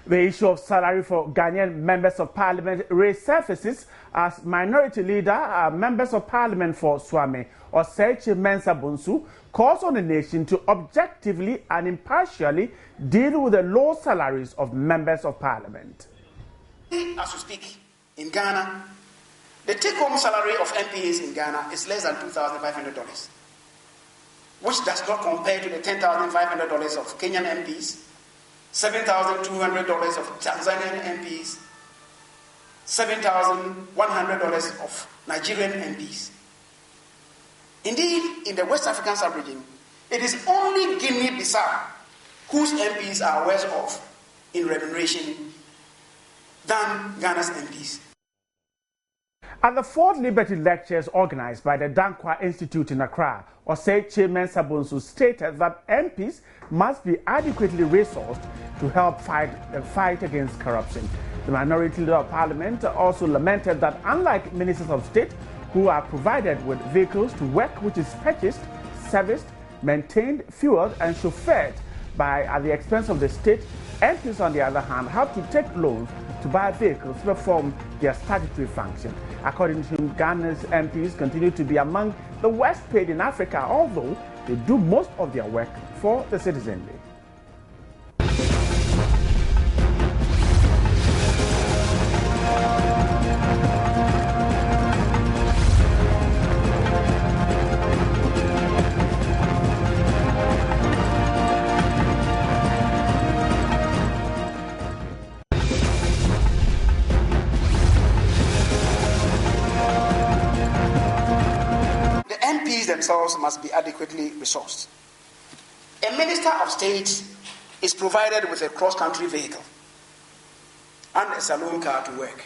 The issue of salary for Ghanaian members of parliament resurfaces as minority leader, members of parliament for Swami, Osei calls on the nation to objectively and impartially deal with the low salaries of members of parliament. As we speak, in Ghana, the take-home salary of MPs in Ghana is less than $2,500, which does not compare to the $10,500 of Kenyan MPs, $7,200 of Tanzanian MPs, $7,100 of Nigerian MPs. Indeed, in the West African sub-region, it is only Guinea-Bissau whose MPs are worse off in remuneration than Ghana's MPs. At the Fourth Liberty Lectures organized by the Dankwa Institute in Accra, Osei Chairman Sabonsu stated that MPs must be adequately resourced to help fight the fight against corruption. The minority leader of parliament also lamented that unlike ministers of state who are provided with vehicles to work which is purchased, serviced, maintained, fueled and chauffeured at the expense of the state, MPs on the other hand have to take loans to buy vehicles to perform their statutory function. According to him, Ghana's MPs continue to be among the worst paid in Africa, although they do most of their work for the citizenry. Themselves must be adequately resourced. A minister of state is provided with a cross-country vehicle and a saloon car to work.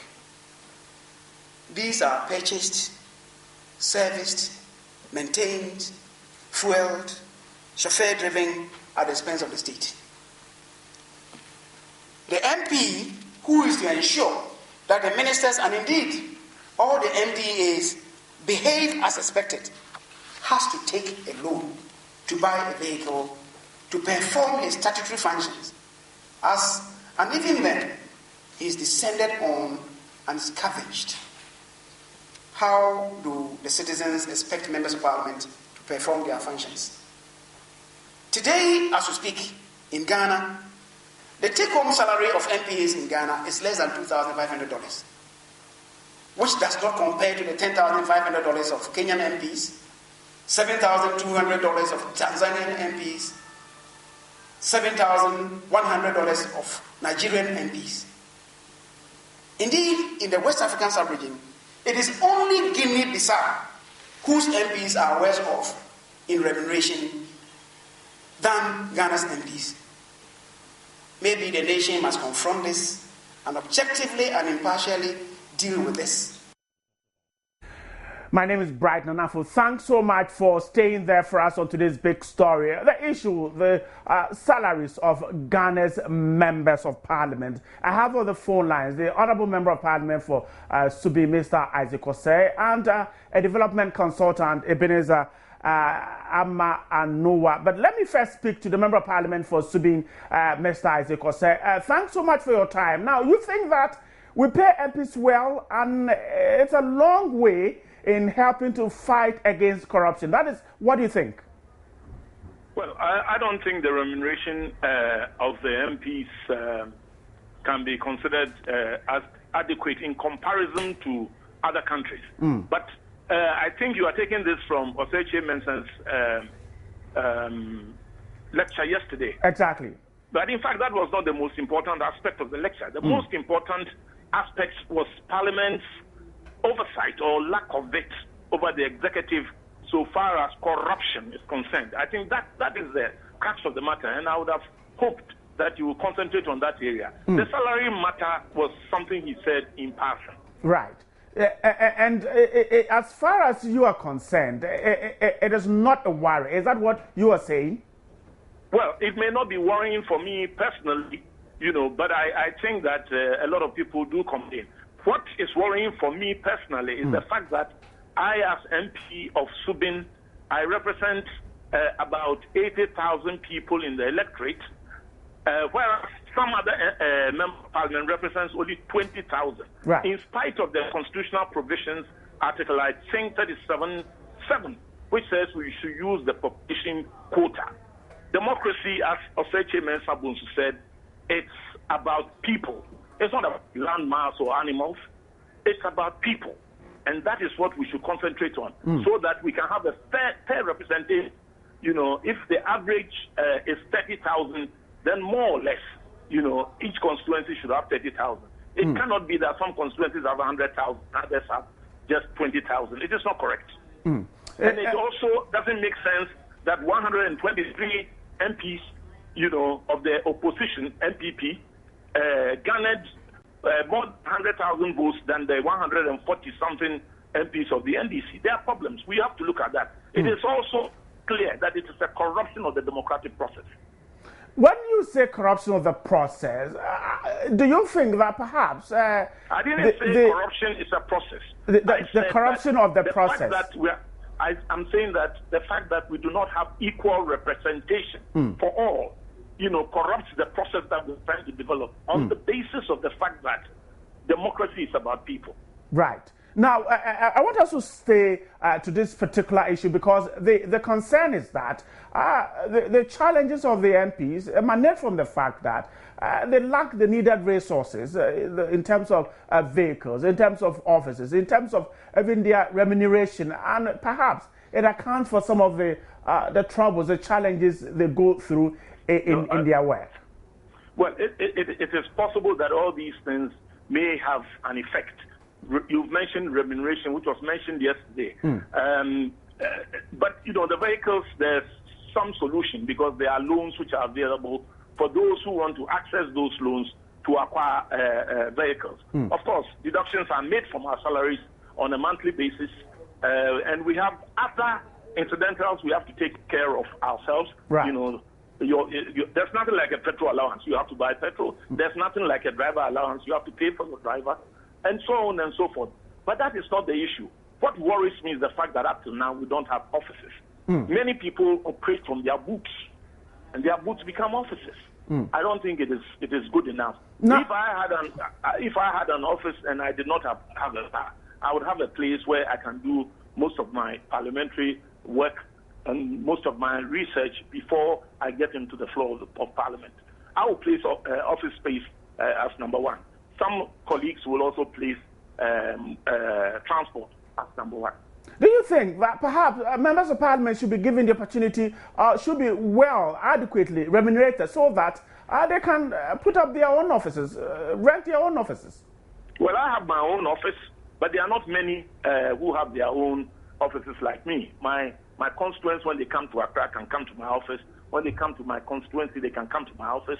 These are purchased, serviced, maintained, fueled, chauffeur-driven at the expense of the state. The MP who is to ensure that the ministers and indeed all the MDAs behave as expected has to take a loan to buy a vehicle to perform his statutory functions. And even then, he is descended on and scavenged. How do the citizens expect members of parliament to perform their functions? Today, as we speak, in Ghana, the take-home salary of MPs in Ghana is less than $2,500, which does not compare to the $10,500 of Kenyan MPs, $7,200 of Tanzanian MPs, $7,100 of Nigerian MPs. Indeed, in the West African sub-region, it is only Guinea-Bissau whose MPs are worse off in remuneration than Ghana's MPs. Maybe the nation must confront this and objectively and impartially deal with this. My name is Bright Nanafo. Thanks so much for staying there for us on today's big story. The issue, the salaries of Ghana's members of parliament. I have on the phone lines the Honorable Member of Parliament for Subi, Mr. Isaac Osei, and a development consultant, Ebenezer Ama Anoa. But let me first speak to the Member of Parliament for Subi, Mr. Isaac Osei. Thanks so much for your time. Now, you think that we pay MPs well, and it's a long way in helping to fight against corruption. That is, what do you think? Well, I don't think the remuneration of the MPs can be considered as adequate in comparison to other countries. But I think you are taking this from Osei Mensah's lecture yesterday. Exactly. But in fact, that was not the most important aspect of the lecture. The most important aspect was Parliament's oversight or lack of it over the executive so far as corruption is concerned. I think that is the crux of the matter, and I would have hoped that you will concentrate on that area. The salary matter was something he said in passing. Right. And as far as you are concerned, it is not a worry. Is that what you are saying? Well, it may not be worrying for me personally, but I think that a lot of people do complain. What is worrying for me personally is the fact that I, as MP of Subin, I represent about 80,000 people in the electorate, whereas some other member of parliament represents only 20,000. Right. In spite of the constitutional provisions, Article I think 37(7), which says we should use the population quota. Democracy, as Osei Mensah Bonsu said, it's about people. It's not about landmass or animals. It's about people. And that is what we should concentrate on, so that we can have a fair representation. You know, if the average is 30,000, then more or less, you know, each constituency should have 30,000. It cannot be that some constituencies have 100,000, others have just 20,000. It is not correct. And it also doesn't make sense that 123 MPs, you know, of the opposition, MPP, garnered more than 100,000 votes than the 140-something MPs of the NDC. There are problems. We have to look at that. It is also clear that it is a corruption of the democratic process. When you say corruption of the process, do you think that perhaps... I didn't say corruption is a process. The corruption of the process. I'm saying that the fact that we do not have equal representation for all, you know, corrupts the process that we're trying to develop on the basis of the fact that democracy is about people. Right. Now, I want us to stay to this particular issue because the concern is that the challenges of the MPs emanate from the fact that they lack the needed resources in terms of vehicles, in terms of offices, in terms of even their remuneration, and perhaps it accounts for some of the troubles, the challenges they go through in their work. Well, it is possible that all these things may have an effect. You've mentioned remuneration, which was mentioned yesterday. But, you know, the vehicles, there's some solution because there are loans which are available for those who want to access those loans to acquire vehicles. Of course, deductions are made from our salaries on a monthly basis, and we have other incidentals we have to take care of ourselves. Right. You know, there's nothing like a petrol allowance. You have to buy petrol. There's nothing like a driver allowance. You have to pay for the driver, and so on and so forth. But that is not the issue. What worries me is the fact that up to now we don't have offices. Many people operate from their booths, and their booths become offices. I don't think it is good enough. No. If I had an office and I did not have a car, I would have a place where I can do most of my parliamentary work and most of my research before I get into the floor of Parliament. I will place office space as number one. Some colleagues will also place transport as number one. Do you think that perhaps members of parliament should be given the opportunity, should be adequately remunerated so that they can put up their own offices, rent their own offices? Well, I have my own office, but there are not many who have their own offices like me. My constituents, when they come to Accra, can come to my office. When they come to my constituency, they can come to my office.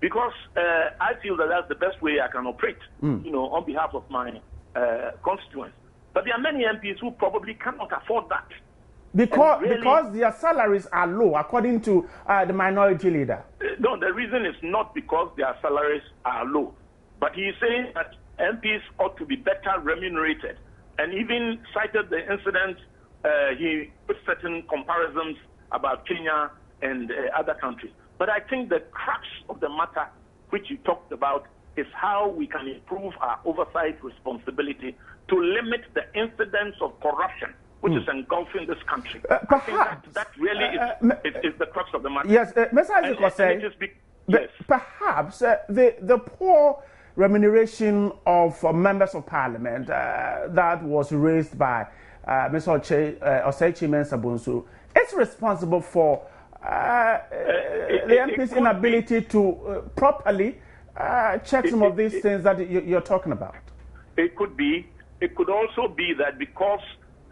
Because I feel that that's the best way I can operate, you know, on behalf of my constituents. But there are many MPs who probably cannot afford that. Because their salaries are low, according to the minority leader. No, the reason is not because their salaries are low. But he is saying that MPs ought to be better remunerated. And even cited the incident, he put certain comparisons about Kenya and other countries. But I think the crux of the matter, which you talked about, is how we can improve our oversight responsibility to limit the incidence of corruption, which is engulfing this country. Perhaps that really is the crux of the matter. Yes, Mr. Isaac Osei, yes. Perhaps the poor remuneration of members of parliament that was raised by Mr. Osei Mensah Bonsu is responsible for the MP's inability to properly check some of these things that you're talking about. It could be. It could also be that because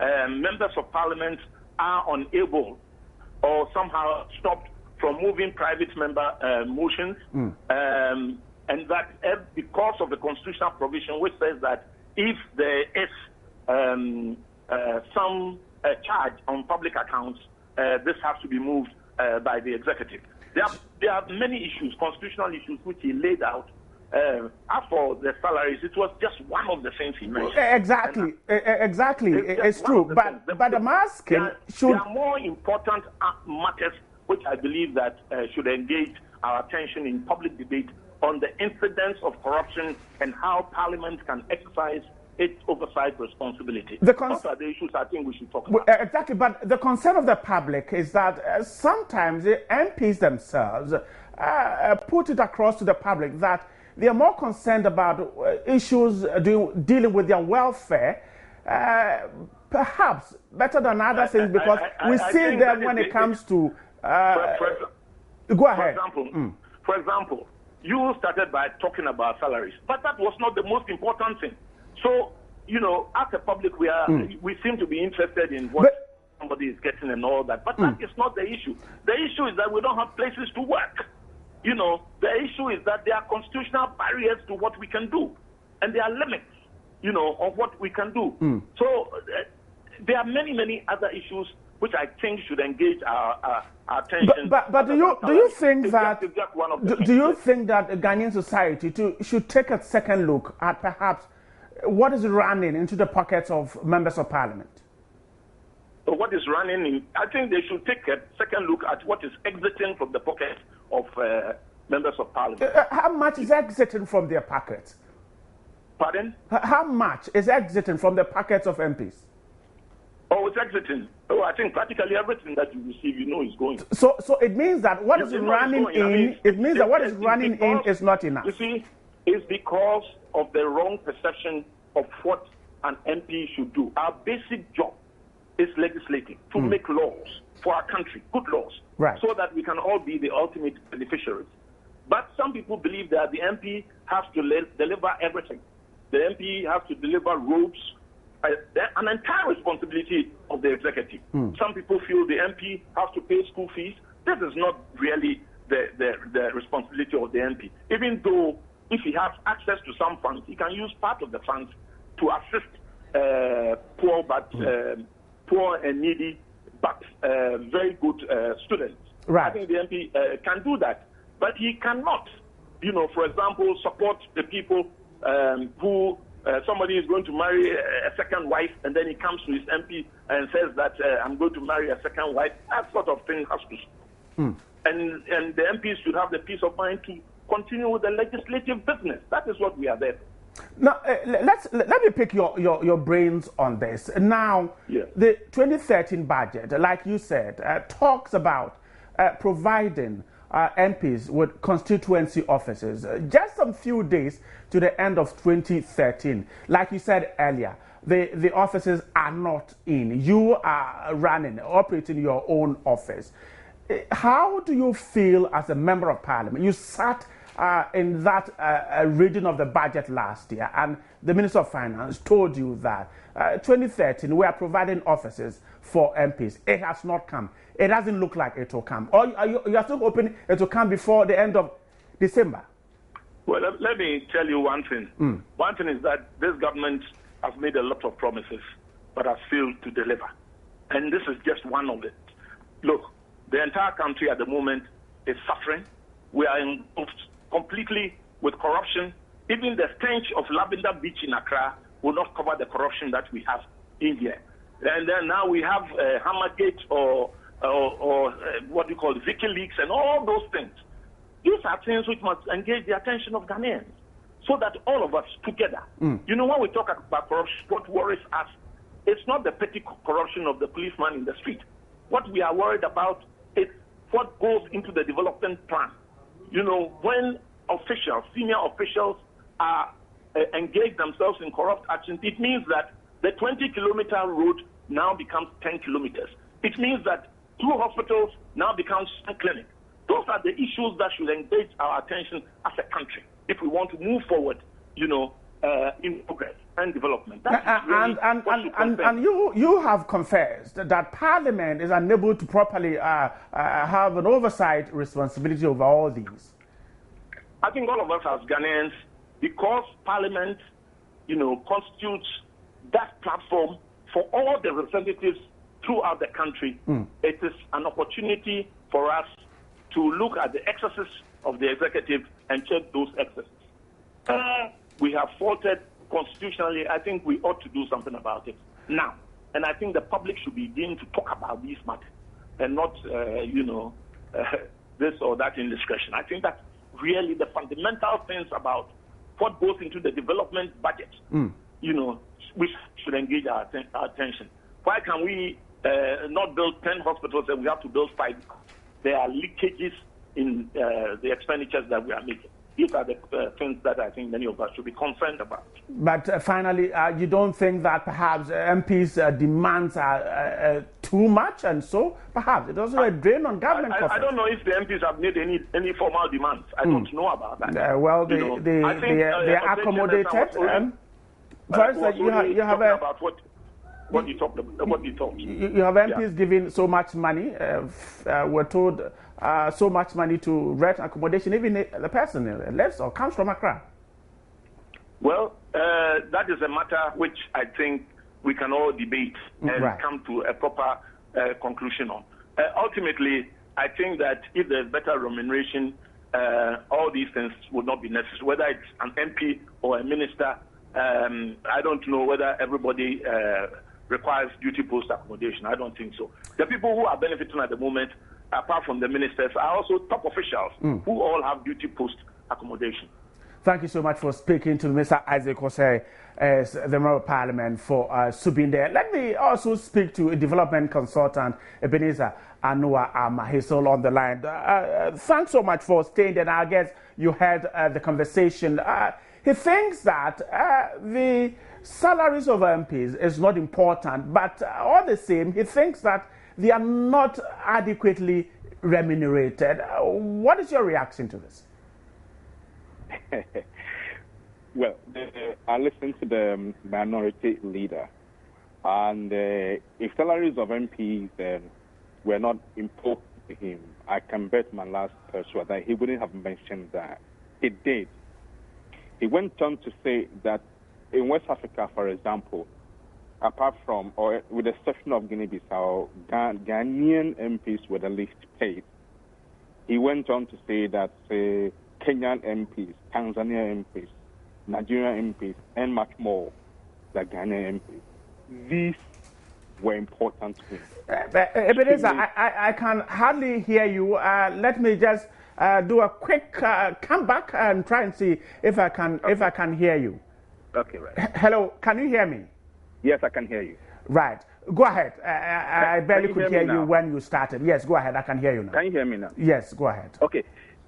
members of parliament are unable or somehow stopped from moving private member motions, and that because of the constitutional provision which says that if there is some charge on public accounts, this has to be moved by the executive. There are many issues, constitutional issues, which he laid out. As for the salaries, it was just one of the things he mentioned. Exactly, it's true. But I'm asking, there are more important matters which I believe that should engage our attention in public debate on the incidence of corruption and how Parliament can exercise its oversight responsibility. Those are the issues I think we should talk about. Exactly, but the concern of the public is that sometimes the MPs themselves put it across to the public that they are more concerned about issues dealing with their welfare, perhaps better than other things, because we see them when it comes to... go ahead. For example, you started by talking about salaries, but that was not the most important thing. So, you know, as a public, we seem to be interested in what somebody is getting and all that, but that is not the issue. The issue is that we don't have places to work. You know, the issue is that there are constitutional barriers to what we can do, and there are limits, you know, of what we can do. So there are many, many other issues which I think should engage our attention. But do you think that Ghanaian society should take a second look at perhaps what is running into the pockets of members of parliament? So what is running in? I think they should take a second look at what is exiting from the pockets of members of parliament. How much is exiting from their pockets? Pardon? How much is exiting from the pockets of MPs? Oh, it's exiting. Oh, I think practically everything that you receive, you know, is going. So it means that what is running in, it means that what is running in is not enough. You see, it's because of the wrong perception of what an MP should do. Our basic job is legislating, to make laws for our country, good laws, so that we can all be the ultimate beneficiaries. But some people believe that the MP has to deliver everything. The MP has to deliver roads, an entire responsibility of the executive. Some people feel the MP has to pay school fees. This is not really the responsibility of the MP. Even though if he has access to some funds, he can use part of the funds to assist poor and needy, but very good students. I think the MP can do that. But he cannot, you know, for example, support the people who somebody is going to marry a second wife, and then he comes to his MP and says that I'm going to marry a second wife. That sort of thing has to stop. And the MPs should have the peace of mind to continue with the legislative business. That is what we are there for. Now, let me pick your brains on this. Now, the 2013 budget, like you said, talks about providing MPs with constituency offices. Just some few days to the end of 2013, like you said earlier, the offices are not in. You are operating your own office. How do you feel as a member of parliament? You sat in that reading of the budget last year, and the Minister of Finance told you that 2013 we are providing offices for MPs. It has not come. It doesn't look like it will come. Or you are still hoping it will come before the end of December? Well, let me tell you one thing. One thing is that this government has made a lot of promises, but has failed to deliver. And this is just one of it. Look, the entire country at the moment is suffering. We are engulfed completely with corruption. Even the stench of Lavender Beach in Accra will not cover the corruption that we have in here. And then now we have Hammergate or what you call WikiLeaks and all those things. These are things which must engage the attention of Ghanaians so that all of us together, you know, when we talk about corruption, what worries us, it's not the petty corruption of the policeman in the street. What we are worried about is what goes into the development plan. You know, when officials, senior officials are engage themselves in corrupt actions, it means that the 20-kilometer road now becomes 10 kilometers. It means that 2 hospitals now becomes 1 clinic. Those are the issues that should engage our attention as a country if we want to move forward, you know, in progress and development. And you have confessed that Parliament is unable to properly have an oversight responsibility over all these. I think all of us as Ghanaians, because Parliament, you know, constitutes that platform for all the representatives throughout the country, it is an opportunity for us to look at the excesses of the executive and check those excesses. We have faulted constitutionally. I think we ought to do something about it now. And I think the public should begin to talk about these matters and not, you know, this or that indiscretion. I think that really the fundamental things about what goes into the development budget, which should engage our attention. Why can we not build 10 hospitals and we have to build 5? There are leakages in the expenditures that we are making. These are the things that I think many of us should be concerned about. But finally, you don't think that perhaps MPs' demands are too much, and so perhaps it also a drain on government coffers? I don't know if the MPs have made any formal demands. I don't know about that. Well, they are accommodated. First, you have about what you talked about. What you talked. You have MPs giving so much money. We're told so much money to rent accommodation. Even the person lives or comes from Accra. Well, that is a matter which I think we can all debate and come to a proper conclusion on. Ultimately, I think that if there's better remuneration, all these things would not be necessary. Whether it's an MP or a minister, I don't know whether everybody requires duty post accommodation. I don't think so. The people who are benefiting at the moment, apart from the ministers, are also top officials who all have duty post accommodation. Thank you so much for speaking to Mr. Isaac Osei, as the Member of Parliament for Subin there. Let me also speak to a development consultant, Ebenezer Anua Mahisol, on the line. Thanks so much for staying there. I guess you heard the conversation. He thinks that the salaries of MPs is not important, but all the same, he thinks that they are not adequately remunerated. What is your reaction to this? Well, I listened to the minority leader, and if salaries of MPs were not important to him, I can bet my last purse that he wouldn't have mentioned that. He did. He went on to say that in West Africa, for example, apart from, or with the exception of Guinea-Bissau, Ghanaian MPs were the least paid. He went on to say that Kenyan MPs, Tanzania MPs, Nigerian MPs, and much more, the Ghanaian MPs. These were important to him. Ebenezer, I can hardly hear you. Let me just do a quick comeback and try and see if I can hear you. Okay, right. Hello, can you hear me? Yes, I can hear you. Right. Go ahead. I barely could hear you when you started. Yes, go ahead. I can hear you now. Can you hear me now? Yes, go ahead. Okay.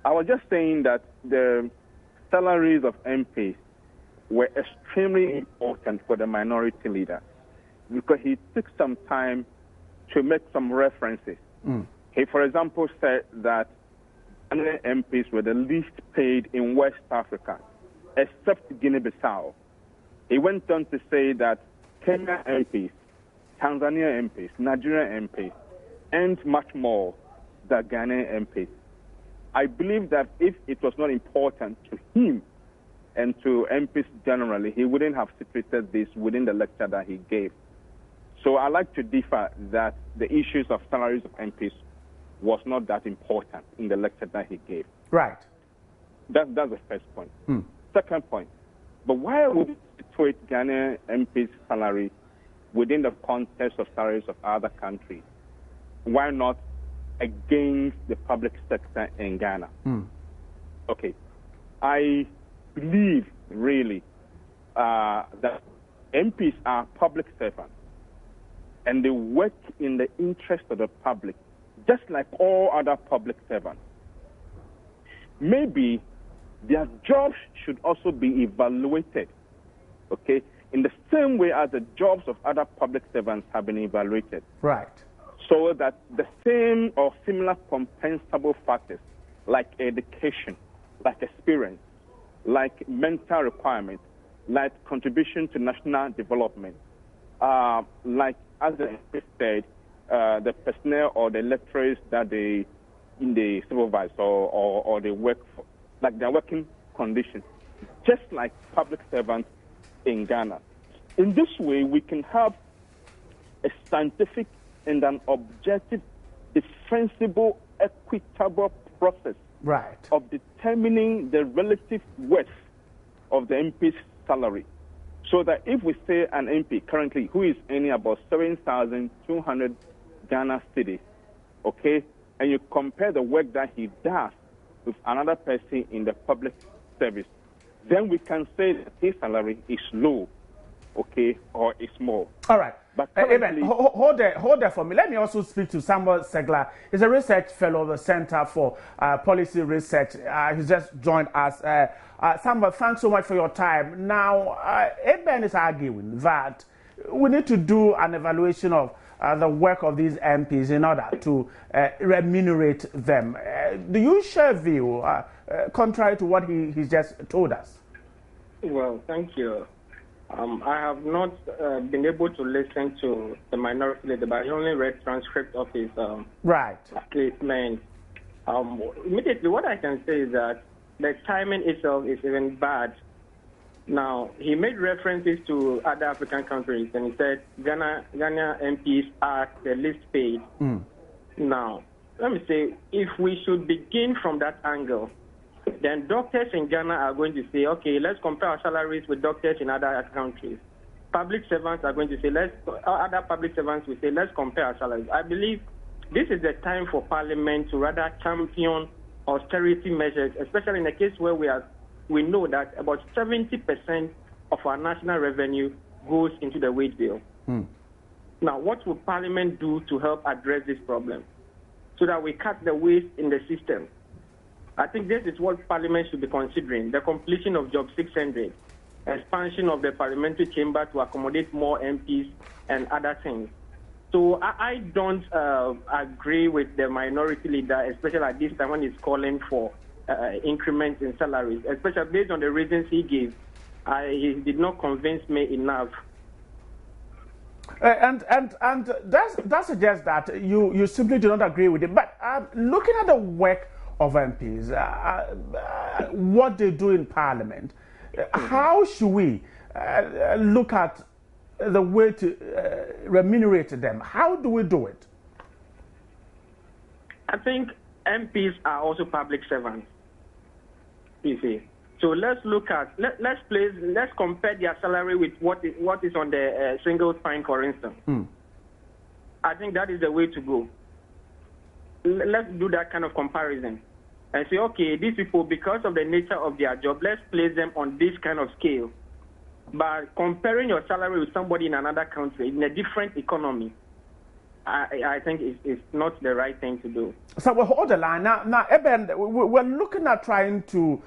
I was just saying that the salaries of MPs were extremely important for the minority leader because he took some time to make some references. He, for example, said that MPs were the least paid in West Africa, except Guinea-Bissau. He went on to say that Kenya MPs, Tanzania MPs, Nigeria MPs, and much more, the Ghanaian MPs. I believe that if it was not important to him and to MPs generally, he wouldn't have situated this within the lecture that he gave. So I like to differ that the issues of salaries of MPs was not that important in the lecture that he gave. Right. That's the first point. Second point, but why would we situate Ghanaian MPs' salary within the context of salaries of other countries? Why not against the public sector in Ghana? Okay. I believe, really, that MPs are public servants, and they work in the interest of the public, just like all other public servants. Maybe their jobs should also be evaluated, okay, in the same way as the jobs of other public servants have been evaluated. Right. So that the same or similar compensable factors like education, like experience, like mental requirements, like contribution to national development, like, as I said, the personnel or the lecturers that they supervise or they work for, like their working conditions, just like public servants in Ghana. In this way, we can have a scientific and an objective, defensible, equitable process of determining the relative worth of the MP's salary. So that if we say an MP currently who is earning about 7,200 Ghana cedis, okay, and you compare the work that he does with another person in the public service, then we can say that his salary is low, okay, or is small. All right. But Eben, hold there for me. Let me also speak to Samuel Segler. He's a research fellow of the Center for Policy Research. He's just joined us. Samuel, thanks so much for your time. Now, Eben is arguing that we need to do an evaluation of the work of these MPs in order to remunerate them. Do you share view contrary to what he's just told us? Well, thank you. I have not been able to listen to the minority leader, but I only read transcript of his statement. Immediately, what I can say is that the timing itself is even bad. Now, he made references to other African countries, and he said Ghana MPs are the least paid. Now, let me say, if we should begin from that angle, then doctors in Ghana are going to say, okay, let's compare our salaries with doctors in other countries. Public servants are going to say, other public servants will say, let's compare our salaries. I believe this is the time for Parliament to rather champion austerity measures, especially in a case where we know that about 70% of our national revenue goes into the wage bill. Now, what will Parliament do to help address this problem so that we cut the waste in the system? I think this is what Parliament should be considering, the completion of Job 600, expansion of the parliamentary chamber to accommodate more MPs and other things. So I don't agree with the minority leader, especially at this time when he's calling for increments in salaries, especially based on the reasons he gave. He did not convince me enough. And that suggests that you simply do not agree with it. But looking at the work of MPs, what they do in Parliament, how should we look at the way to remunerate them? How do we do it? I think MPs are also public servants, you see. So let's look at, let's compare their salary with what is on the single spine, for instance. I think that is the way to go. Let's do that kind of comparison and say, okay, these people, because of the nature of their job, let's place them on this kind of scale. But comparing your salary with somebody in another country, in a different economy, I think it's not the right thing to do. So we'll hold the line. Now, Eben, we're looking at trying to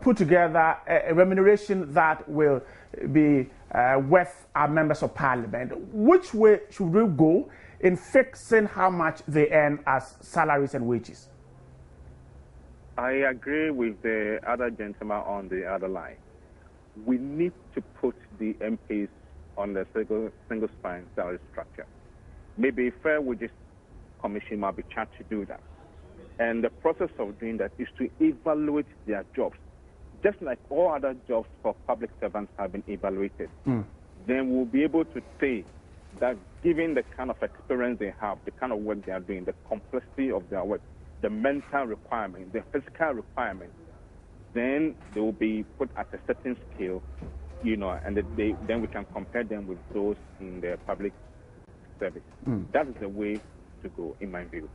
put together a remuneration that will be worth our members of Parliament. Which way should we go in fixing how much they earn as salaries and wages? I agree with the other gentleman on the other line. We need to put the MPs on the single spine salary structure. Maybe Fair Wages Commission might be charged to do that. And the process of doing that is to evaluate their jobs, just like all other jobs for public servants have been evaluated. Then we'll be able to say that given the kind of experience they have, the kind of work they are doing, the complexity of their work, the mental requirement, the physical requirement, then they will be put at a certain scale, and then we can compare them with those in the public service. That is the way to go, in my view.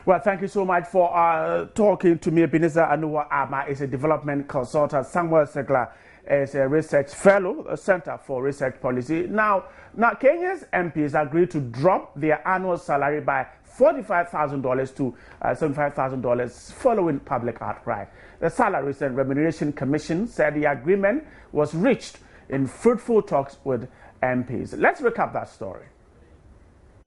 Well, thank you so much for talking to me. Ebenezer Anuwa Ama is a development consultant. Samuel Segler is a research fellow, a Center for Research Policy. Now Kenya's MPs agreed to drop their annual salary by $45,000 to $75,000 following public outcry. The Salaries and Remuneration Commission said the agreement was reached in fruitful talks with MPs. Let's recap that story.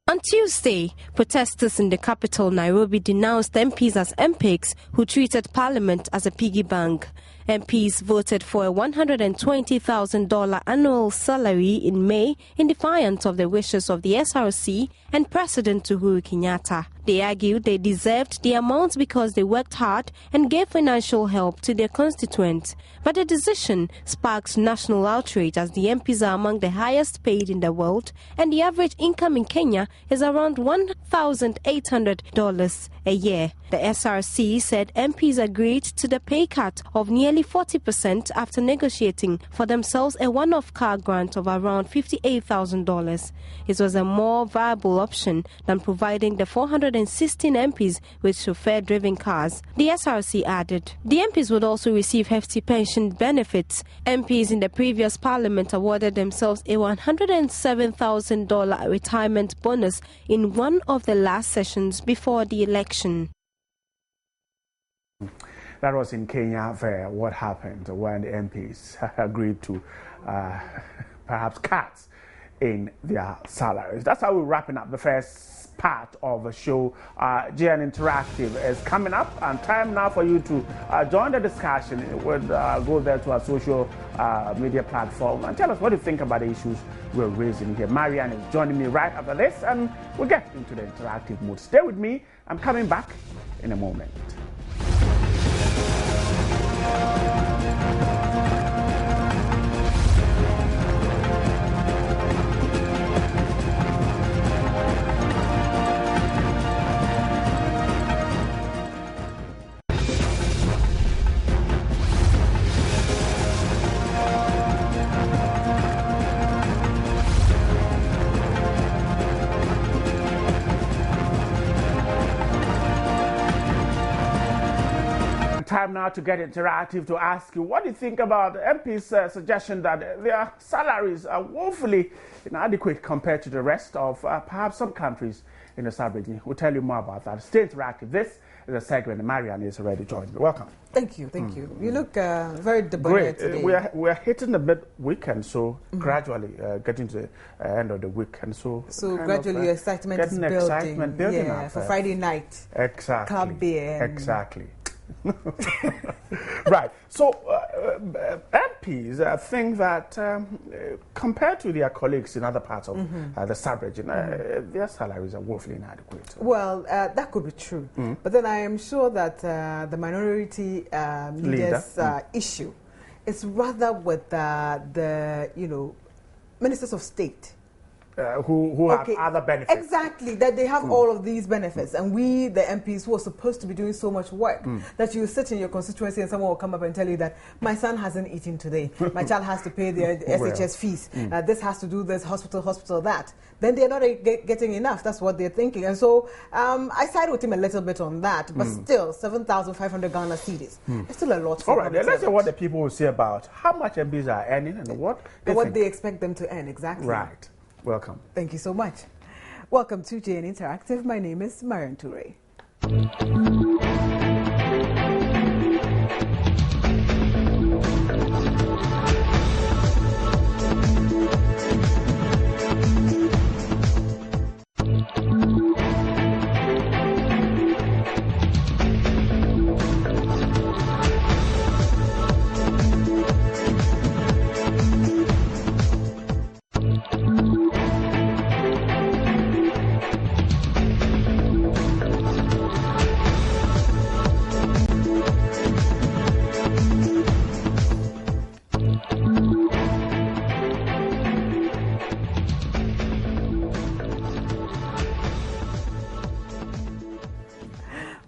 On Tuesday, protesters in the capital, Nairobi, denounced MPs as MPs who treated Parliament as a piggy bank. MPs voted for a $120,000 annual salary in May in defiance of the wishes of the SRC and President Uhuru Kenyatta. They argued they deserved the amount because they worked hard and gave financial help to their constituents. But the decision sparked national outrage as the MPs are among the highest paid in the world and the average income in Kenya is around $1,800 a year. The SRC said MPs agreed to the pay cut of nearly 40% after negotiating for themselves a one-off car grant of around $58,000. It was a more viable option than providing the $450,000 116 MPs with chauffeur-driven cars. The SRC added the MPs would also receive hefty pension benefits. MPs in the previous parliament awarded themselves a $107,000 retirement bonus in one of the last sessions before the election. That was in Kenya, where what happened when the MPs agreed to perhaps cuts in their salaries. That's how we're wrapping up the first part of the show. GN Interactive is coming up, and time now for you to join the discussion. Go there to our social media platform and tell us what you think about the issues we're raising here. Marianne is joining me right after this, and we'll get into the interactive mode. Stay with me. I'm coming back in a moment. Time now to get interactive, to ask you what do you think about the MP's suggestion that their salaries are woefully inadequate compared to the rest of perhaps some countries in the sub-region. We'll tell you more about that. Stay interactive. This is a segment. Marianne is already joined me. Welcome. Thank you, thank you. You look very debonair today. We're hitting the mid-week, and so gradually getting to the end of the week, and so gradually your excitement is building. Yeah, for Friday night. Exactly. Club beer. Exactly. Right. So MPs think that compared to their colleagues in other parts of the sub-region, their salaries are woefully inadequate. Well, that could be true. But then I am sure that the minority leaders' issue is rather with the ministers of state. Who have other benefits. Exactly, that they have all of these benefits. And we, the MPs, who are supposed to be doing so much work, that you sit in your constituency and someone will come up and tell you that my son hasn't eaten today, my child has to pay their SHS fees, this has to do this, hospital, that. Then they're not getting enough. That's what they're thinking. And so I side with him a little bit on that, but still, 7,500 Ghana cedis. It's still a lot for all right, let's hear what the people will say about how much MPs are earning and what they expect them to earn, exactly. Right. Welcome. Thank you so much. Welcome to JN Interactive. My name is Marian Toure.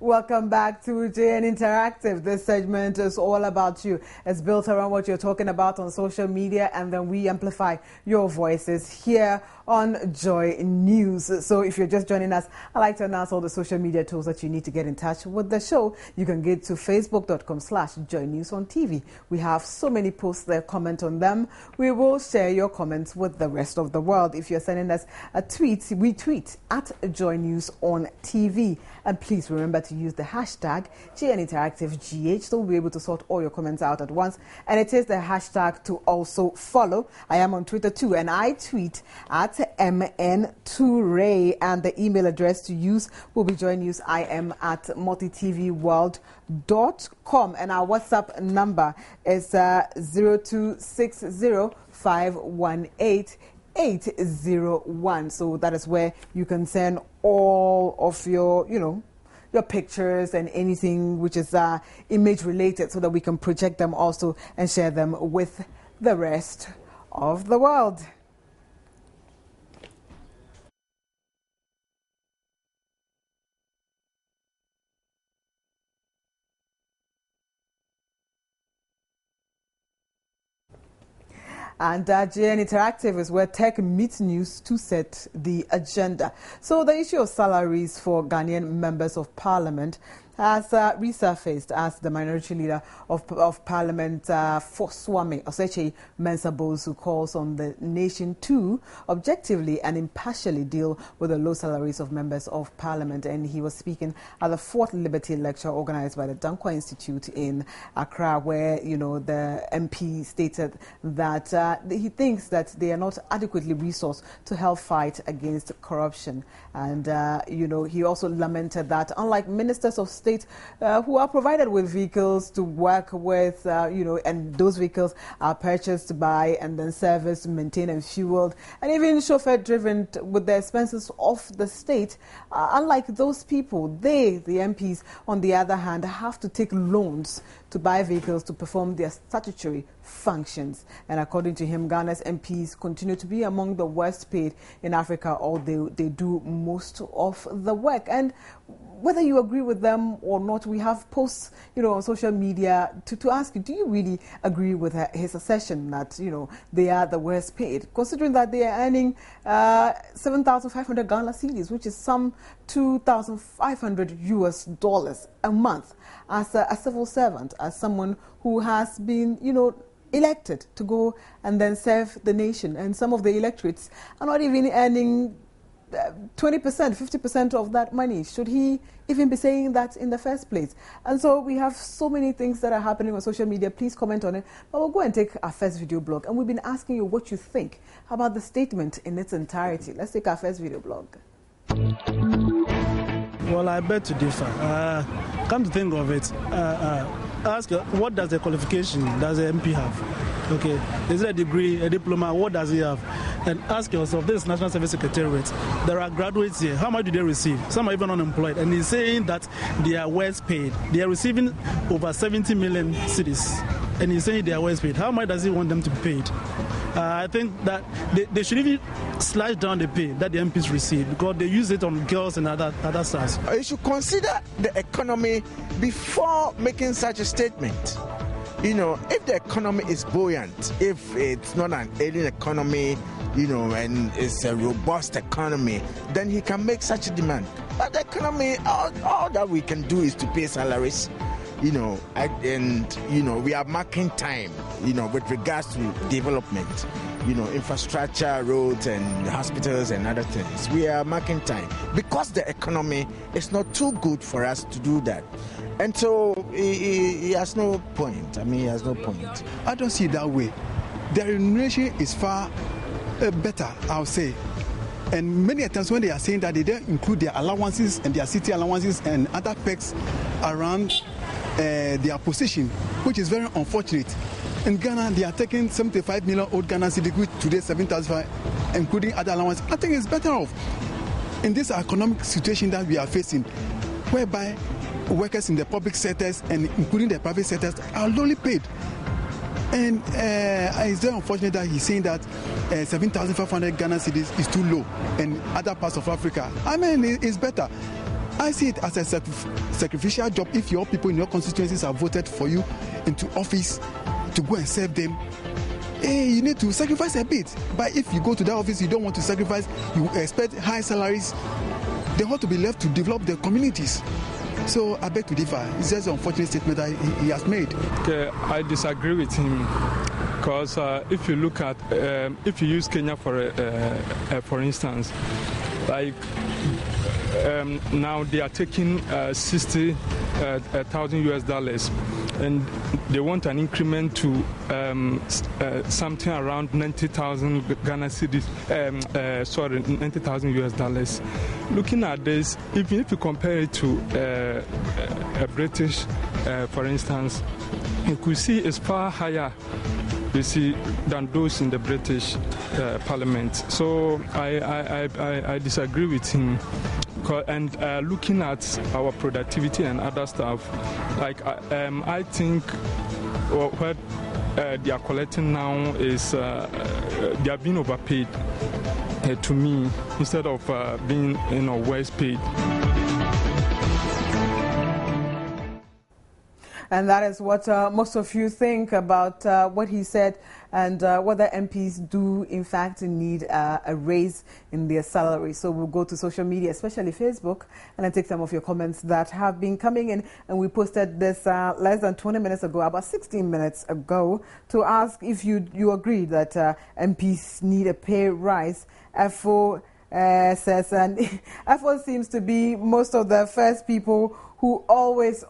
Welcome back to JN Interactive. This segment is all about you. It's built around what you're talking about on social media, and then we amplify your voices here on Joy News. So if you're just joining us, I'd like to announce all the social media tools that you need to get in touch with the show. You can get to facebook.com/Joy News on TV. We have so many posts there. Comment on them. We will share your comments with the rest of the world. If you're sending us a tweet, we tweet at Joy News on TV. And please remember to use the hashtag GNInteractiveGH, so we'll be able to sort all your comments out at once. And it is the hashtag to also follow. I am on Twitter too, and I tweet at MN2Ray, and the email address to use will be joynews@multitvworld.com, and our WhatsApp number is 0260518801. So that is where you can send all of your, your pictures and anything which is image related, so that we can project them also and share them with the rest of the world. And JN Interactive is where tech meets news to set the agenda. So the issue of salaries for Ghanaian members of parliament has resurfaced as the minority leader of parliament, Swami Osei Mensah-Bonsu, calls on the nation to objectively and impartially deal with the low salaries of members of parliament. And he was speaking at the 4th Liberty Lecture organized by the Dankwa Institute in Accra, where, you know, the MP stated that he thinks that they are not adequately resourced to help fight against corruption. And, you know, he also lamented that unlike ministers of state who are provided with vehicles to work with, you know, and those vehicles are purchased by and then serviced, maintained and fueled, and even chauffeur-driven with the expenses of the state. Unlike those people, the MPs, on the other hand, have to take loans to buy vehicles to perform their statutory functions. And according to him, Ghana's MPs continue to be among the worst paid in Africa, although they do most of the work. And whether you agree with them or not, we have posts, you know, on social media to ask you, do you really agree with his assertion that, you know, they are the worst paid, considering that they are earning 7,500 Ghana cedis, which is some $2,500 a month as a civil servant, as someone who has been, you know, elected to go and then serve the nation. And some of the electorates are not even earning 20%, 50% of that money. Should he even be saying that in the first place? And so we have so many things that are happening on social media. Please comment on it. But we'll go and take our first video blog. And we've been asking you what you think about the statement in its entirety. Let's take our first video blog. Well, I beg to differ. Come to think of it, ask what does the qualification does the MP have? Okay, is it a degree, a diploma? What does he have? And ask yourself, this National Service Secretariat, there are graduates here. How much do they receive? Some are even unemployed. And he's saying that they are worst paid. They are receiving over 70 million cedis. And he's saying they are worst paid. How much does he want them to be paid? I think that they should even slash down the pay that the MPs receive, because they use it on girls and other stars. You should consider the economy before making such a statement. You know, if the economy is buoyant, if it's not an ailing economy, you know, and it's a robust economy, then he can make such a demand. But the economy, all that we can do is to pay salaries, you know, and, you know, we are marking time, you know, with regards to development, you know, infrastructure, roads and hospitals and other things. We are marking time because the economy is not too good for us to do that. And so he has no point. I mean, he has no point. I don't see it that way. The remuneration is far better, I'll say. And many times when they are saying that they don't include their allowances and their city allowances and other perks around their position, which is very unfortunate. In Ghana, they are taking 75 million old Ghana cedis, which today 7,000, including other allowances. I think it's better off in this economic situation that we are facing, whereby workers in the public sectors and including the private sectors are lowly paid. And it's very unfortunate that he's saying that 7,500 Ghana cedis is too low in other parts of Africa. I mean, it's better. I see it as a sacrificial job. If your people in your constituencies have voted for you into office to go and serve them, you need to sacrifice a bit. But if you go to that office, you don't want to sacrifice, you expect high salaries, they ought to be left to develop their communities. So I beg to differ. It's just an unfortunate statement that he has made. Okay, I disagree with him, because if you look at, if you use Kenya for instance, like now they are taking $60,000 US, and they want an increment to something around 90,000 Ghana cedis, sorry, $90,000 US. Looking at this, even if you compare it to a British, for instance, you could see it's far higher, you see, than those in the British Parliament. So I disagree with him. And looking at our productivity and other stuff, like I think what they are collecting now is they are being overpaid to me, instead of being, you know, worse paid. And that is what most of you think about what he said and whether MPs do in fact need a raise in their salary. So we'll go to social media, especially Facebook, and then take some of your comments that have been coming in. And we posted this less than 20 minutes ago, about 16 minutes ago, to ask if you agree that MPs need a pay rise. FO says, and FO seems to be most of the first people who always,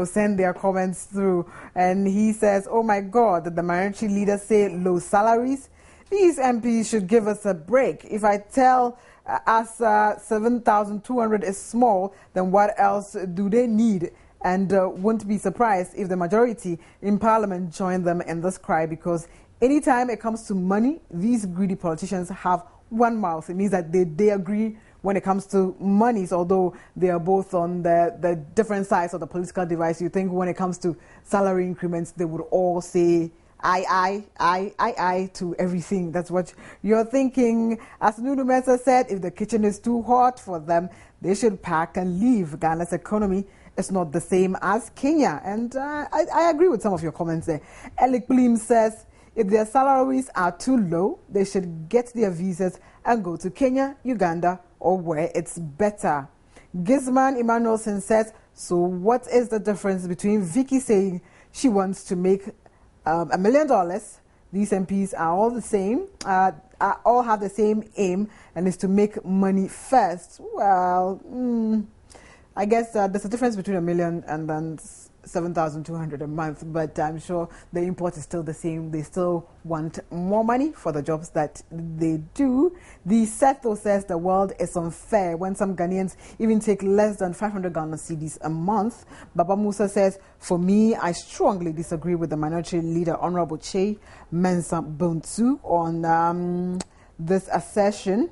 send their comments through. And he says, oh my God, the minority leaders say low salaries. These MPs should give us a break. If I tell us 7,200 is small, then what else do they need? And won't be surprised if the majority in Parliament join them in this cry, because anytime it comes to money, these greedy politicians have one mouth. It means that they agree when it comes to monies, although they are both on the different sides of the political device. You think when it comes to salary increments, they would all say aye to everything. That's what you're thinking. As Nunu Mensah said, if the kitchen is too hot for them, they should pack and leave. Ghana's economy is not the same as Kenya. And I agree with some of your comments there. Elik Blim says, if their salaries are too low, they should get their visas and go to Kenya, Uganda, or where it's better. Gizman Emmanuelson says, so what is the difference between Vicky saying she wants to make $1 million? These MPs are all the same, all have the same aim, and is to make money first. Well, I guess there's a difference between $1 million and then 7,200 a month, but I'm sure the import is still the same. They still want more money for the jobs that they do. The Setho says the world is unfair when some Ghanaians even take less than 500 Ghana cedis a month. Baba Musa says, for me, I strongly disagree with the minority leader, Honorable Che Mensah Bonsu, on this assertion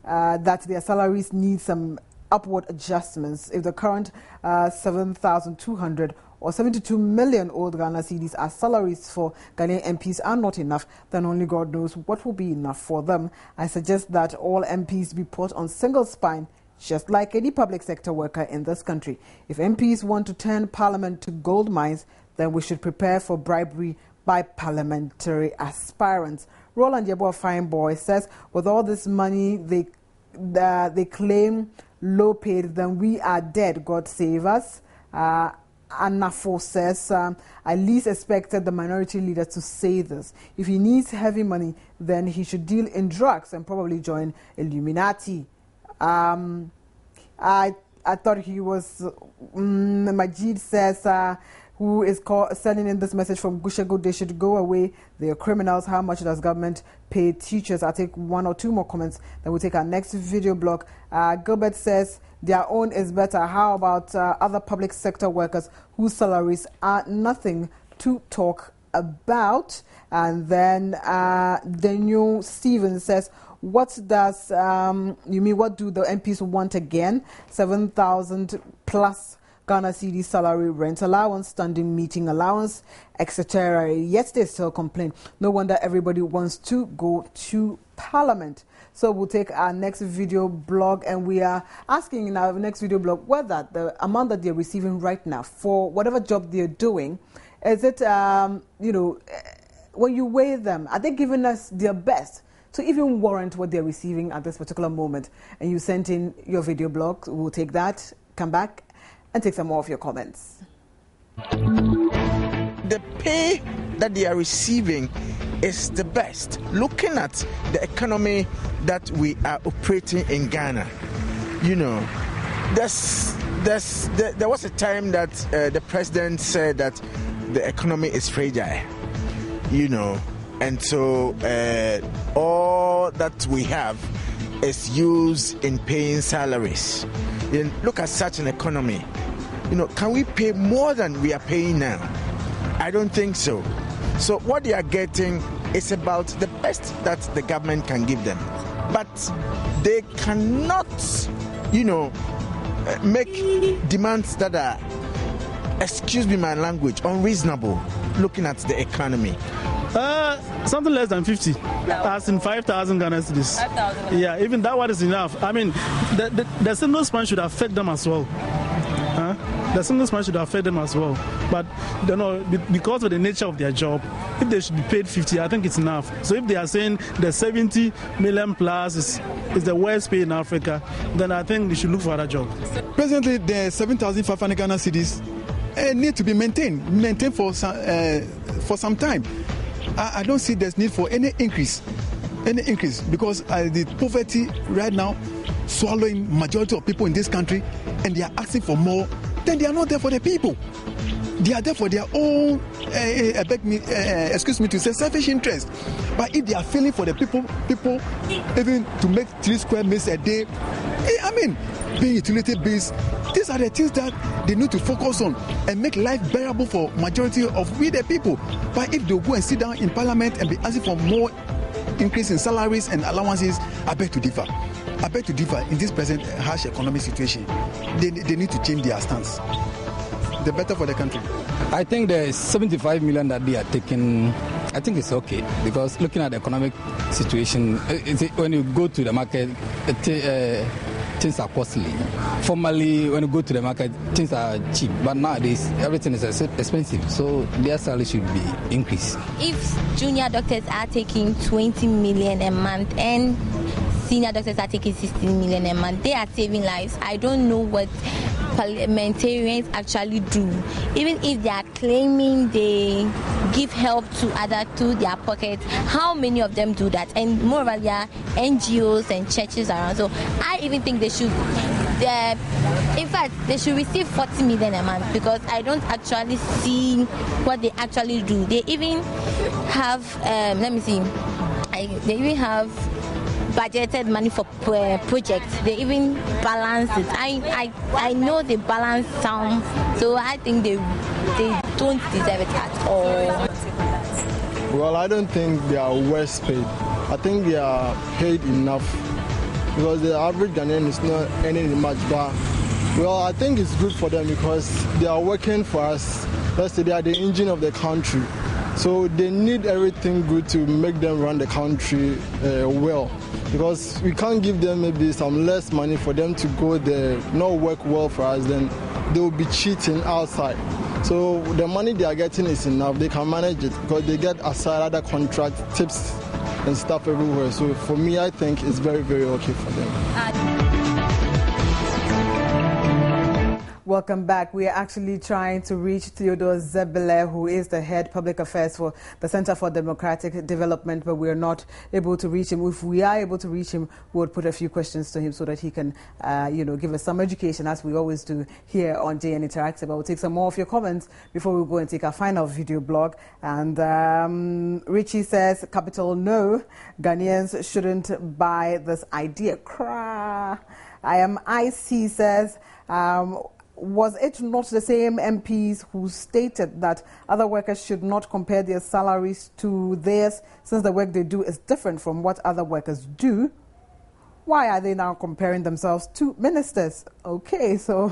that their salaries need some upward adjustments. If the current 7,200 or 72 million old Ghana cedis as salaries for Ghanaian MPs are not enough, then only God knows what will be enough for them. I suggest that all MPs be put on single spine, just like any public sector worker in this country. If MPs want to turn Parliament to gold mines, then we should prepare for bribery by parliamentary aspirants. Roland Yeboah Fine Boy says, with all this money they claim low paid, then we are dead. God save us. Anafo says, I least expected the minority leader to say this. If he needs heavy money, then he should deal in drugs and probably join Illuminati. I thought he was, Majid says, who is sending in this message from Gushego, they should go away. They are criminals. How much does government pay teachers? I'll take one or two more comments. Then we'll take our next video blog. Gilbert says, their own is better. How about other public sector workers whose salaries are nothing to talk about? And then Daniel Stevens says, what does you mean? What do the MPs want again? 7,000 plus Ghana cedi salary, rent allowance, standing meeting allowance, etc. Yet they still complain. No wonder everybody wants to go to Parliament. So we'll take our next video blog, and we are asking in our next video blog whether the amount that they're receiving right now for whatever job they're doing, is it, when you weigh them, are they giving us their best to even warrant what they're receiving at this particular moment? And you sent in your video blog. We'll take that, come back, and take some more of your comments. The pay that they are receiving is the best. Looking at the economy that we are operating in Ghana, there was a time that the president said that the economy is fragile, and so all that we have is used in paying salaries. And look at such an economy. Can we pay more than we are paying now? I don't think so. So what they are getting is about the best that the government can give them. But they cannot, make demands that are, excuse me my language, unreasonable, looking at the economy. Something less than 50, as in 5,000 Ghana cedis. 5,000. Yeah, even that one is enough. I mean, the stimulus plan should affect them as well. the singles money should affect them as well. But because of the nature of their job, if they should be paid 50, I think it's enough. So if they are saying the 70 million plus is the worst pay in Africa, then I think they should look for other jobs. Presently, the 7,500 Ghana cedis need to be maintained for some time. I don't see there's need for any increase because the poverty right now swallowing majority of people in this country, and they are asking for more. Then they are not there for the people. They are there for their own, excuse me to say, selfish interest. But if they are feeling for the people even to make 3 square meals a day, I mean, being utility bills, these are the things that they need to focus on and make life bearable for majority of we the people. But if they go and sit down in parliament and be asking for more increase in salaries and allowances, I beg to differ. In this present harsh economic situation, they need to change their stance. The better for the country. I think the 75 million that they are taking, I think it's okay, because looking at the economic situation, when you go to the market, things are costly. Formerly, when you go to the market, things are cheap, but nowadays everything is expensive, so their salary should be increased. If junior doctors are taking 20 million a month and senior doctors are taking 16 million a month, they are saving lives. I don't know what parliamentarians actually do. Even if they are claiming they give help to their pockets, how many of them do that? And moreover, there are NGOs and churches around. So I even think they should receive 40 million a month, because I don't actually see what they actually do. They even have they even have budgeted money for projects. They even balance it. I know they balance some, so I think they don't deserve it at all. Well, I don't think they are worse paid. I think they are paid enough, because the average Ghanaian is not earning much. But well, I think it's good for them because they are working for us. Let's say they are the engine of the country. So they need everything good to make them run the country well, because we can't give them maybe some less money for them to go there, not work well for us, then they will be cheating outside. So the money they are getting is enough. They can manage it because they get aside other contract tips and stuff everywhere. So for me, I think it's very, very okay for them. Welcome back. We are actually trying to reach Theodore Zebele, who is the head public affairs for the Center for Democratic Development, but we are not able to reach him. If we are able to reach him, we would put a few questions to him so that he can, give us some education, as we always do here on JN Interactive. I will take some more of your comments before we go and take our final video blog. And Richie says, capital no, Ghanaians shouldn't buy this idea. I am IC says, was it not the same MPs who stated that other workers should not compare their salaries to theirs, since the work they do is different from what other workers do? Why are they now comparing themselves to ministers? Okay, so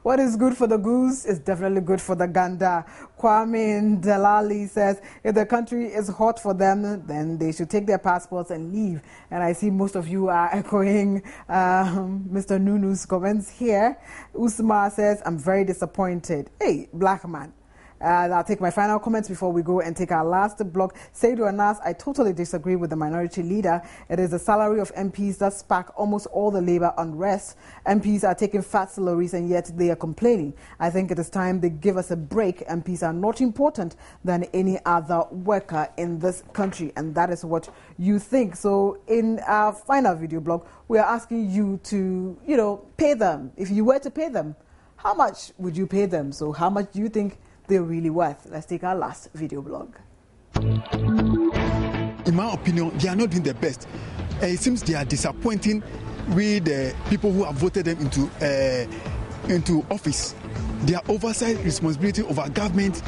what is good for the goose is definitely good for the gander. Kwame Delali says, if the country is hot for them, then they should take their passports and leave. And I see most of you are echoing Mr. Nunu's comments here. Usma says, I'm very disappointed. Hey, black man. I'll take my final comments before we go and take our last blog. Saidu Anas, I totally disagree with the minority leader. It is the salary of MPs that spark almost all the labor unrest. MPs are taking fat salaries and yet they are complaining. I think it is time they give us a break. MPs are not important than any other worker in this country, and that is what you think. So in our final video blog, we are asking you to, pay them. If you were to pay them, how much would you pay them? So how much do you think they're really worth? Let's take our last video blog. In my opinion, they are not doing the best. It seems they are disappointing with the people who have voted them into office. Their oversight responsibility over government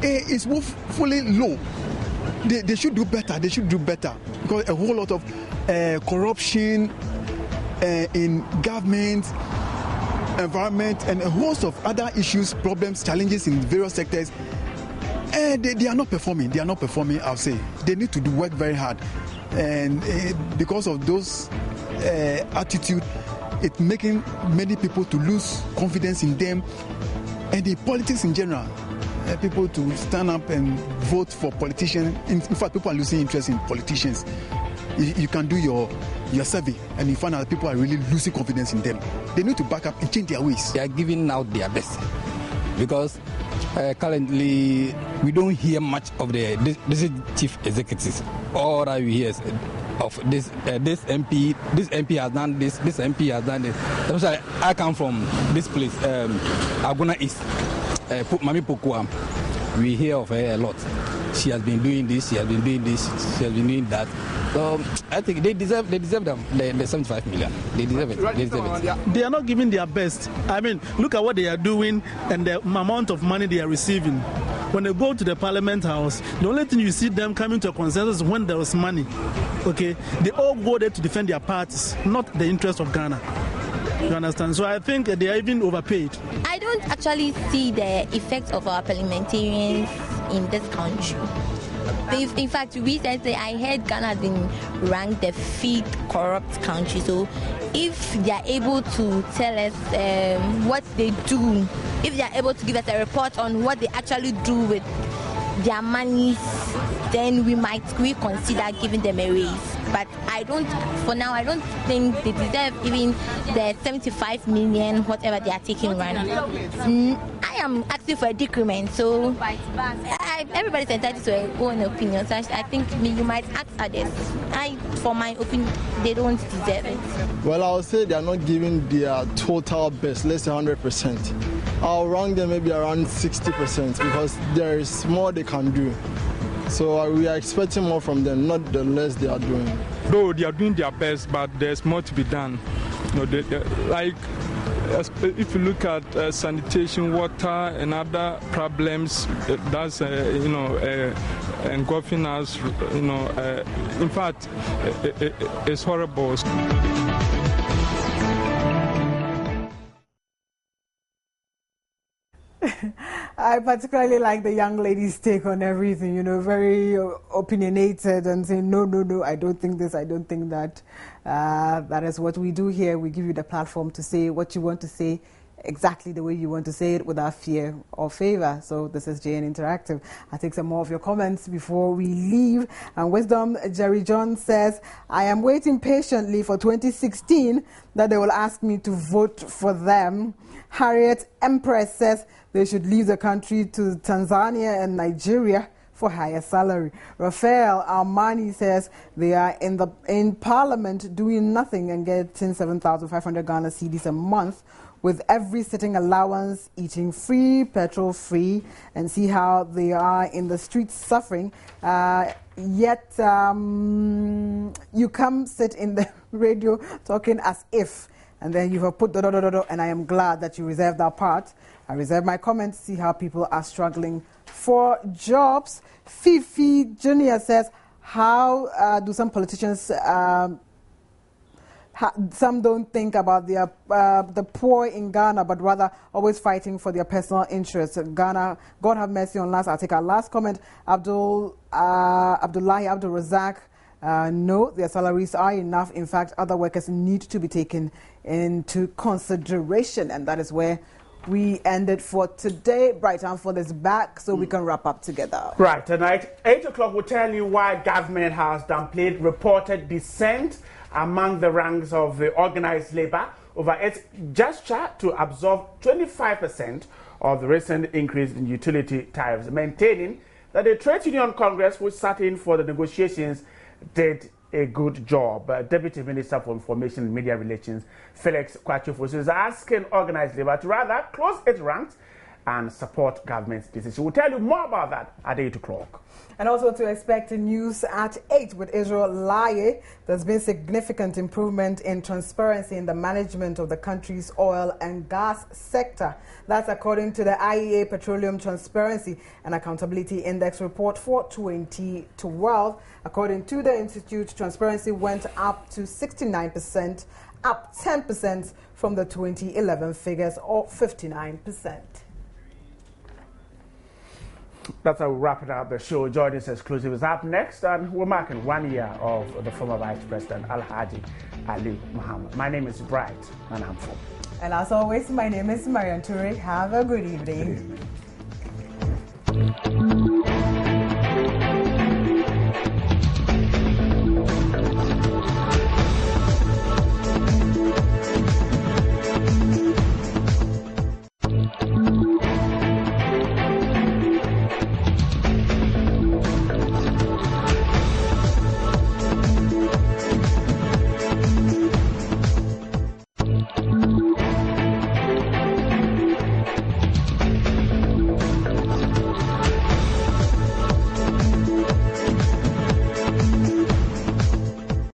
is woefully low. They should do better. They should do better, because a whole lot of corruption in government, environment, and a host of other issues, problems, challenges in various sectors. They are not performing. They are not performing, I'll say. They need to do work very hard. And because of those attitude, it's making many people to lose confidence in them. and the politics in general. People to stand up and vote for politicians. In fact, people are losing interest in politicians. You can do your survey and you find out that people are really losing confidence in them. They need to back up and change their ways. They are giving out their best because currently we don't hear much of this chief executives. All that we hear is of this MP. This MP has done this. This MP has done this. Especially, I come from this place, Aguna East, Mami Pokuam. We hear of her a lot. She has been doing this. She has been doing this. She has been doing that. So I think they deserve them the 75 million. They deserve it. They deserve it. They are not giving their best. I mean, look at what they are doing and the amount of money they are receiving. When they go to the Parliament House, the only thing you see them coming to a consensus is when there is money. Okay, they all go there to defend their parties, not the interest of Ghana. You understand? So I think they are even overpaid. I don't actually see the effects of our parliamentarians in this country. In fact, recently I heard Ghana has been ranked the 5th corrupt country. So if they are able to tell us what they do, if they are able to give us a report on what they actually do with their monies, then we might reconsider giving them a raise. But for now, I don't think they deserve even the 75 million, whatever they are taking right now. I am asking for a decrement, so everybody's entitled to their own opinion. So I think you might ask others. For my opinion, they don't deserve it. Well, I would say they are not giving their total best, less than 100%. I'll rank them maybe around 60% because there is more they can do. So we are expecting more from them, not the less they are doing. Though they are doing their best, but there's more to be done. You know, like if you look at sanitation, water, and other problems, that's engulfing us. You know, in fact, it's horrible. I particularly like the young lady's take on everything, very opinionated and saying, no, I don't think this, I don't think that. That is what we do here. We give you the platform to say what you want to say, exactly the way you want to say it without fear or favor. So this is JN Interactive. I'll take some more of your comments before we leave. And Wisdom Jerry John says, I am waiting patiently for 2016 that they will ask me to vote for them. Harriet Empress says they should leave the country to Tanzania and Nigeria for higher salary. Rafael Armani says they are in Parliament doing nothing and getting 7,500 Ghana cedis a month with every sitting allowance, eating free, petrol free, and see how they are in the streets suffering. Yet you come sit in the radio talking as if, and then you have put and I am glad that you reserved that part. I reserve my comments, see how people are struggling for jobs. Fifi Junior says, how do some politicians, some don't think about the poor in Ghana, but rather always fighting for their personal interests. Ghana, God have mercy on us. I'll take our last comment. Abdullahi Abdul Razak, no, their salaries are enough. In fact, other workers need to be taken into consideration, and that is where we ended for today. Brighton for this back so we can wrap up together. Right, tonight, 8 o'clock, we'll tell you why government has downplayed reported dissent among the ranks of the organized labor over its gesture to absorb 25% of the recent increase in utility tariffs, maintaining that the Trade Union Congress, which sat in for the negotiations, did a good job. Deputy Minister for Information and Media Relations, Felix Kwachufosu, is asking organized labor to rather close its ranks and support government's decision. We'll tell you more about that at 8 o'clock. And also to expect news at 8 with Israel Laye. There's been significant improvement in transparency in the management of the country's oil and gas sector. That's according to the IEA Petroleum Transparency and Accountability Index report for 2012. According to the Institute, transparency went up to 69%, up 10% from the 2011 figures of 59%. That's how we wrap it up the show. Join us exclusive is up next, and we're marking 1 year of the former Vice President Alhaji Ali Muhammad. My name is Bright, and I'm from. And as always, my name is Marian Toure. Have a good evening. Good evening.